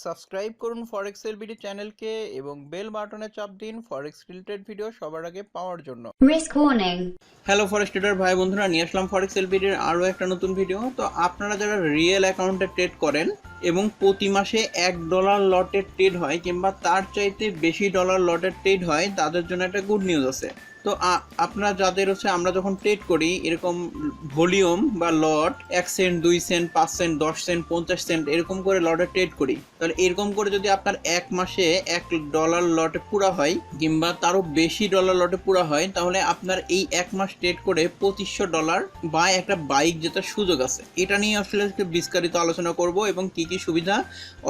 Subscribe করুন ফরেক্স LBD চ্যানেলকে এবং বেল বাটনে চাপ দিন ফরেক্স রিলেটেড ভিডিও সবার আগে পাওয়ার জন্য। Risk warning. হ্যালো ফরেক্স ট্রেডার ভাই বন্ধুরা, নিয়ে আসলাম ফরেক্স এলবিডির আরও একটা নতুন ভিডিও। তো আপনারা যারা রিয়েল অ্যাকাউন্টে ট্রেড করেন এবং প্রতি মাসে $1 লটের ট্রেড হয় কিংবা তার চাইতে বেশি ডলার লটের ট্রেড হয়, তাদের জন্য একটা গুড নিউজ আছে। তো আপনারা যাদের আমরা যখন ট্রেড করি এরকম ভলিউম বা lot 1 cent 2 cent 5 cent 10 cent 50 cent এরকম করে লটে ট্রেড করি, তাহলে এরকম করে যদি আপনার এক মাসে $1 লটে পুরা হয় কিংবা তারও বেশি ডলার লটে পুরা হয়, তাহলে আপনার এই এক মাস ট্রেড করে $2500 বা একটা বাইক জেতার সুযোগ আছে। এটা নিয়ে আসলে বিস্তারিত আলোচনা করব এবং কি কি সুবিধা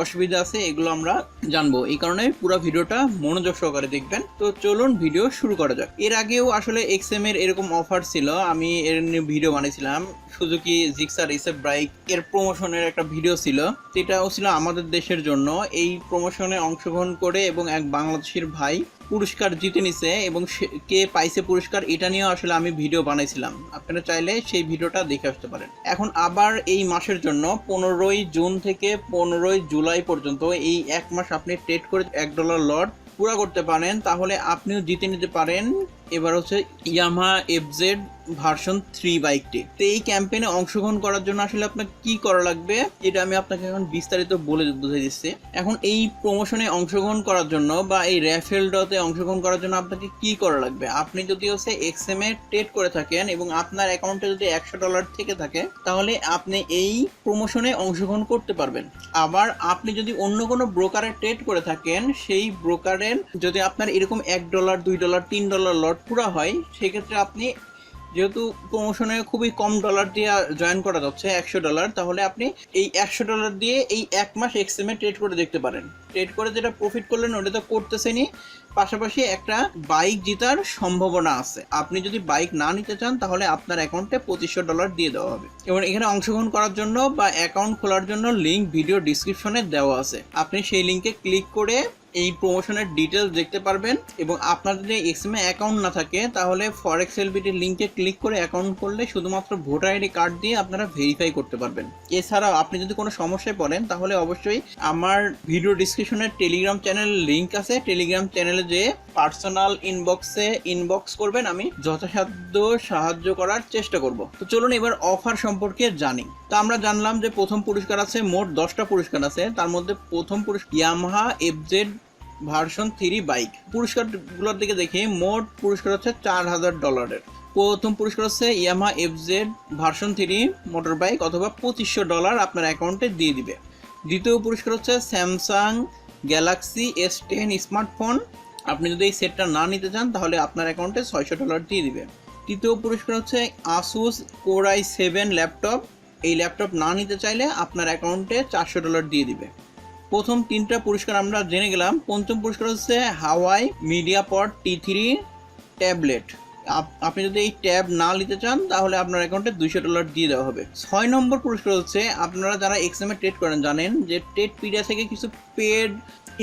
অসুবিধা আছে এগুলো আমরা জানবো। এই কারণে পুরো ভিডিওটা মনোযোগ সহকারে দেখবেন। তো চলুন ভিডিও শুরু করা যাক। এর আগেও আসলে এক্সএম এর এরকম অফার ছিল, আমি এর নিয়ে ভিডিও বানিয়েছিলাম। সুজুকি জিক্সার এসএফ বাইক এর প্রমোশনের একটা ভিডিও ছিল, এটাও ছিল আমাদের দেশের জন্য। এই প্রমোশনে অংশগ্রহণ করে এবং এক বাংলাদেশের ভাই পুরস্কার জিতে নিছে এবং কে পাইছে পুরস্কার এটা নিয়েও আসলে আমি ভিডিও বানাইছিলাম। আপনারা চাইলে সেই ভিডিওটা দেখে আসতে পারেন। এখন আবার এই মাসের জন্য 15ই জুন থেকে 15ই জুলাই পর্যন্ত এই এক মাস আপনি ট্রেড করে $1 লট পুরা করতে পারেন, তাহলে আপনিও জিতে নিতে পারেন। এবার ইয়ামাহা এফজেড ভার্সন 3 বাইকটি। তো এই ক্যাম্পেইনে অংশগ্রহণ করার জন্য আসলে আপনাকে কি করা লাগবে এটা আমি আপনাকে এখন বিস্তারিত বলে বুঝিয়ে দিচ্ছি। এখন এই প্রমোশনে অংশগ্রহণ করার জন্য বা এই র্যাফেল ড্রতে অংশগ্রহণ করার জন্য আপনাকে কি করা লাগবে, আপনি যদি এক্সএম এ ট্রেড করে থাকেন এবং আপনার অ্যাকাউন্টে যদি $100 থেকে থাকে, তাহলে আপনি এই প্রমোশনে অংশগ্রহণ করতে পারবেন। আবার আপনি যদি অন্য কোনো ব্রোকারে ট্রেড করে থাকেন, সেই ব্রোকারের যদি আপনার এরকম $1 $2 $3 লট পুরা হয়, সেক্ষেত্রে আপনি যেহেতু প্রমোশনে খুবই কম ডলার দিয়ে জয়েন করা যাচ্ছে $100, তাহলে আপনি এই $100 দিয়ে এই এক মাস এক্সএম এ ট্রেড করে দেখতে পারেন। ট্রেড করে যেটা প্রফিট করলেন ওটা তো করতেছেনই, পাশাপাশি একটা বাইক জেতার সম্ভাবনা আছে। আপনি যদি বাইক না নিতে চান তাহলে আপনার অ্যাকাউন্টে $2500 দিয়ে দেওয়া হবে। এবং এখানে অংশগ্রহণ করার জন্য বা অ্যাকাউন্ট খোলার জন্য লিঙ্ক ভিডিও ডিসক্রিপশনে দেওয়া আছে, আপনি সেই লিঙ্কে ক্লিক করে এই প্রমোশনের ডিটেলস দেখতে পারবেন। এবং আপনার যদি এক্সএম এ অ্যাকাউন্ট না থাকে, তাহলে ফরেক্স এলবিডির লিঙ্কে ক্লিক করে অ্যাকাউন্ট করলে শুধুমাত্র ভোটার আইডি কার্ড দিয়ে আপনারা ভেরিফাই করতে পারবেন। এছাড়াও আপনি যদি কোনো সমস্যায় পড়েন, তাহলে অবশ্যই আমার ভিডিও ডিসক্রিপশনে টেলিগ্রাম চ্যানেল লিঙ্ক আছে, টেলিগ্রাম চ্যানেলে যে পার্সোনাল ইনবক্সে ইনবক্স করবেন, আমি যথাসাধ্য সাহায্য করার চেষ্টা করব। তো চলুন এবার অফার সম্পর্কে জানি। তো আমরা জানলাম যে প্রথম পুরস্কার আছে, মোট 10টা পুরস্কার আছে। তার মধ্যে প্রথম পুরস্কার ইয়ামাহা এফজেড ভার্সন 3 বাইক। পুরস্কারগুলোর দিকে দেখি, মোট পুরস্কার হচ্ছে $4000। প্রথম পুরস্কার হচ্ছে Yamaha FZ version 3 motor bike অথবা $2500 আপনার অ্যাকাউন্টে দিয়ে দিবে। দ্বিতীয় পুরস্কার হচ্ছে স্যামসাং গ্যালাক্সি S10 স্মার্টফোন। আপনি যদি এই সেটটা না নিতে চান তাহলে আপনার অ্যাকাউন্টে $600 দিয়ে দিবে। তৃতীয় পুরস্কার হচ্ছে আসুস Core i7 ল্যাপটপ। এই ল্যাপটপ না নিতে চাইলে আপনার অ্যাকাউন্টে $400 দিয়ে দিবে। প্রথম 3টা পুরস্কার আমরা জেনে গেলাম। পঞ্চম পুরস্কার হচ্ছে হাওয়াই মিডিয়াপড T3 ট্যাবলেট। আপনি যদি এই ট্যাব না নিতে চান তাহলে আপনার অ্যাকাউন্টে $200 দিয়ে দেওয়া হবে। 6 নম্বর পুরস্কার হচ্ছে, আপনারা যারা এক্সএম এ ট্রেড করেন জানেন যে ট্রেডপিডিয়া থেকে কিছু পেড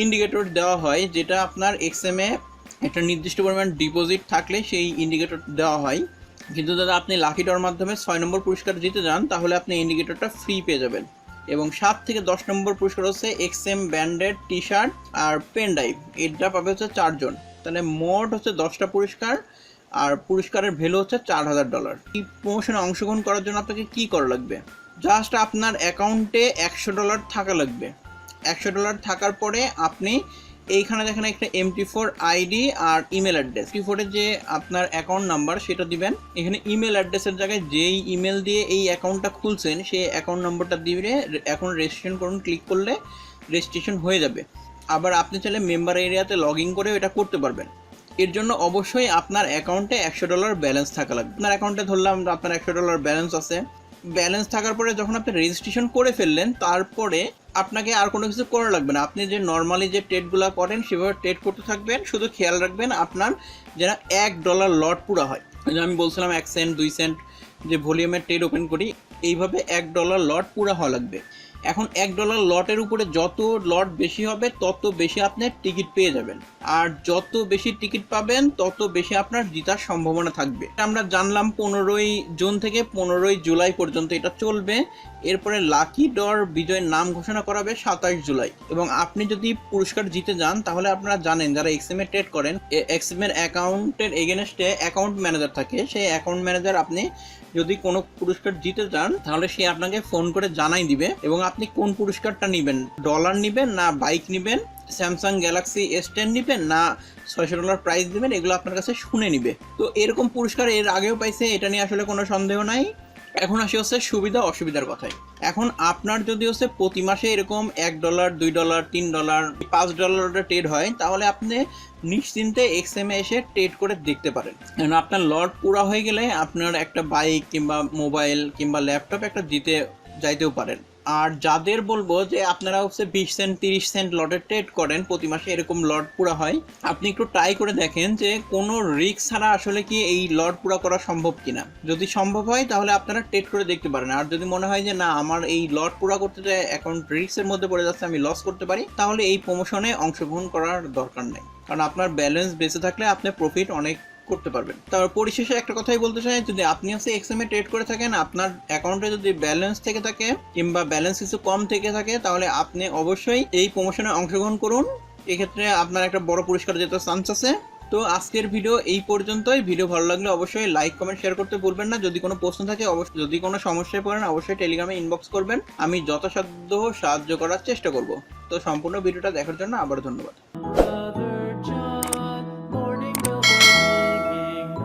ইন্ডিকেটর দেওয়া হয়, যেটা আপনার এক্সএম এ একটা নির্দিষ্ট পরিমাণ ডিপোজিট থাকলে সেই ইন্ডিকেটর দেওয়া হয়। কিন্তু দাদা আপনি লাকি ড্রর মাধ্যমে 6 নম্বর পুরস্কার জিতে যান, তাহলে আপনি ইন্ডিকেটরটা ফ্রি পেয়ে যাবেন। এবং 7 থেকে 10 নম্বর পুরস্কার হচ্ছে এক্সএম ব্র্যান্ডেড টি শার্ট আর পেন ড্রাইভ। এটা পাবে হচ্ছে 4 জন। তাহলে মোট হচ্ছে 10টা পুরস্কার, আর পুরস্কারের ভ্যালু হচ্ছে $4000। এই প্রমোশনে অংশগ্রহণ করার জন্য আপনাকে কি করা লাগবে, জাস্ট আপনার অ্যাকাউন্টে $100 থাকা লাগবে। $100 থাকার পরে আপনি এইখানে দেখেন একটা MT4 আইডি আর ইমেল অ্যাড্রেস। MT4 এর যে আপনার অ্যাকাউন্ট নাম্বার সেটা দিবেন। এখানে ইমেল অ্যাড্রেসের জায়গায় যেই ইমেল দিয়ে এই অ্যাকাউন্টটা খুলছেন সেই অ্যাকাউন্ট নম্বরটা দিবে। এখন রেজিস্ট্রেশন করুন, ক্লিক করলে রেজিস্ট্রেশন হয়ে যাবে। আবার আপনি চাইলে মেম্বার এরিয়াতে লগ ইন করে এটা করতে পারবেন। এর জন্য অবশ্যই আপনার অ্যাকাউন্টে $100 ব্যালেন্স থাকা লাগবে। আপনার অ্যাকাউন্টে ধরলাম আপনার $100 ব্যালেন্স আছে। ব্যালেন্স থাকার পরে যখন আপনি রেজিস্ট্রেশন করে ফেললেন, তারপরে আপনাকে আর কোনো কিছু করা লাগবে না। আপনি যে নর্মালি যে ট্রেডগুলো করেন সেভাবে ট্রেড করতে থাকবেন। শুধু খেয়াল রাখবেন আপনার যেন $1 লট পুরা হয়। আমি বলছিলাম 1 সেন্ট 2 সেন্ট যে ভলিউমের ট্রেড ওপেন করি, এইভাবে $1 লট পুরা হওয়া লাগবে। এখন $1 লটের উপরে যত লট বেশি হবে তত বেশি আপনি টিকিট পেয়ে যাবেন, আর যত বেশি টিকিট পাবেন তত বেশি আপনার জেতার সম্ভাবনা থাকবে। আমরা জানলাম 15ই জুন থেকে 15ই জুলাই পর্যন্ত এটা চলবে। এরপরে লাকি ডর বিজয়ের নাম ঘোষণা করাবে 27 জুলাই। এবং আপনি যদি পুরস্কার জিতে যান তাহলে আপনারা জানেন যারা এক্সএম এ ট্রেড করেন, এক্সএম এর অ্যাকাউন্টের এগেনস্টে অ্যাকাউন্ট ম্যানেজার থাকে। সেই অ্যাকাউন্ট ম্যানেজার আপনি যদি কোনো পুরস্কার জিতে যান তাহলে সে আপনাকে ফোন করে জানাই দিবে এবং আপনি কোন পুরস্কারটা নেবেন, ডলার নেবেন না বাইক নেবেন, স্যামসাং গ্যালাক্সি S10 নেবেন না $600 প্রাইস দেবেন, এগুলো আপনার কাছে শুনে নিবে। তো এরকম পুরস্কার এর আগেও পাইছে, এটা নিয়ে আসলে কোনো সন্দেহ নাই। এখন আসি হচ্ছে সুবিধা অসুবিধার কথায়। এখন আপনার যদি হচ্ছে প্রতি মাসে এরকম $1, $2, $3, $5 ট্রেড হয় তাহলে আপনি নিশ্চিন্তে এক্সএম এ এসে ট্রেড করে দেখতে পারেন। কারণ আপনার লট পুরা হয়ে গেলে আপনার একটা বাইক কিংবা মোবাইল কিংবা ল্যাপটপ একটা জিতে যাইতেও পারেন। আর যাদের বলবো যে আপনারা হচ্ছে 20 সেন্ট 30 সেন্ট লটের ট্রেড করেন, প্রতি মাসে এরকম লট পুরা হয়, আপনি একটু ট্রাই করে দেখেন যে কোনো রিস্ক ছাড়া আসলে কি এই লট পুরা করা সম্ভব কিনা। যদি সম্ভব হয় তাহলে আপনারা ট্রেড করে দেখতে পারেন। আর যদি মনে হয় যে না আমার এই লট পুরা করতে যায় এখন রিস্কের মধ্যে পড়ে যাচ্ছে, আমি লস করতে পারি, তাহলে এই প্রমোশনে অংশগ্রহণ করার দরকার নেই। কারণ আপনার ব্যালেন্স বেঁচে থাকলে আপনি প্রফিট অনেক করতে পারবেন। তারপর পরিশেষে একটা কথাই বলতে চাই, যদি আপনি হচ্ছে এক্সএম এ ট্রেড করে থাকেন, আপনার অ্যাকাউন্টে যদি ব্যালেন্স থেকে থাকে কিংবা ব্যালেন্স কিছু কম থেকে থাকে তাহলে আপনি অবশ্যই এই প্রমোশনে অংশগ্রহণ করুন। এক্ষেত্রে আপনার একটা বড় পুরস্কার জেতার চান্স আছে। তো আজকের ভিডিও এই পর্যন্তই। ভিডিও ভালো লাগলে অবশ্যই লাইক কমেন্ট শেয়ার করতে ভুলবেন না। যদি কোনো প্রশ্ন থাকে অবশ্যই, যদি কোনো সমস্যায় পড়েন অবশ্যই টেলিগ্রামে ইনবক্স করবেন, আমি যথাসাধ্য সাহায্য করার চেষ্টা করব। তো সম্পূর্ণ ভিডিওটা দেখার জন্য আবার ধন্যবাদ।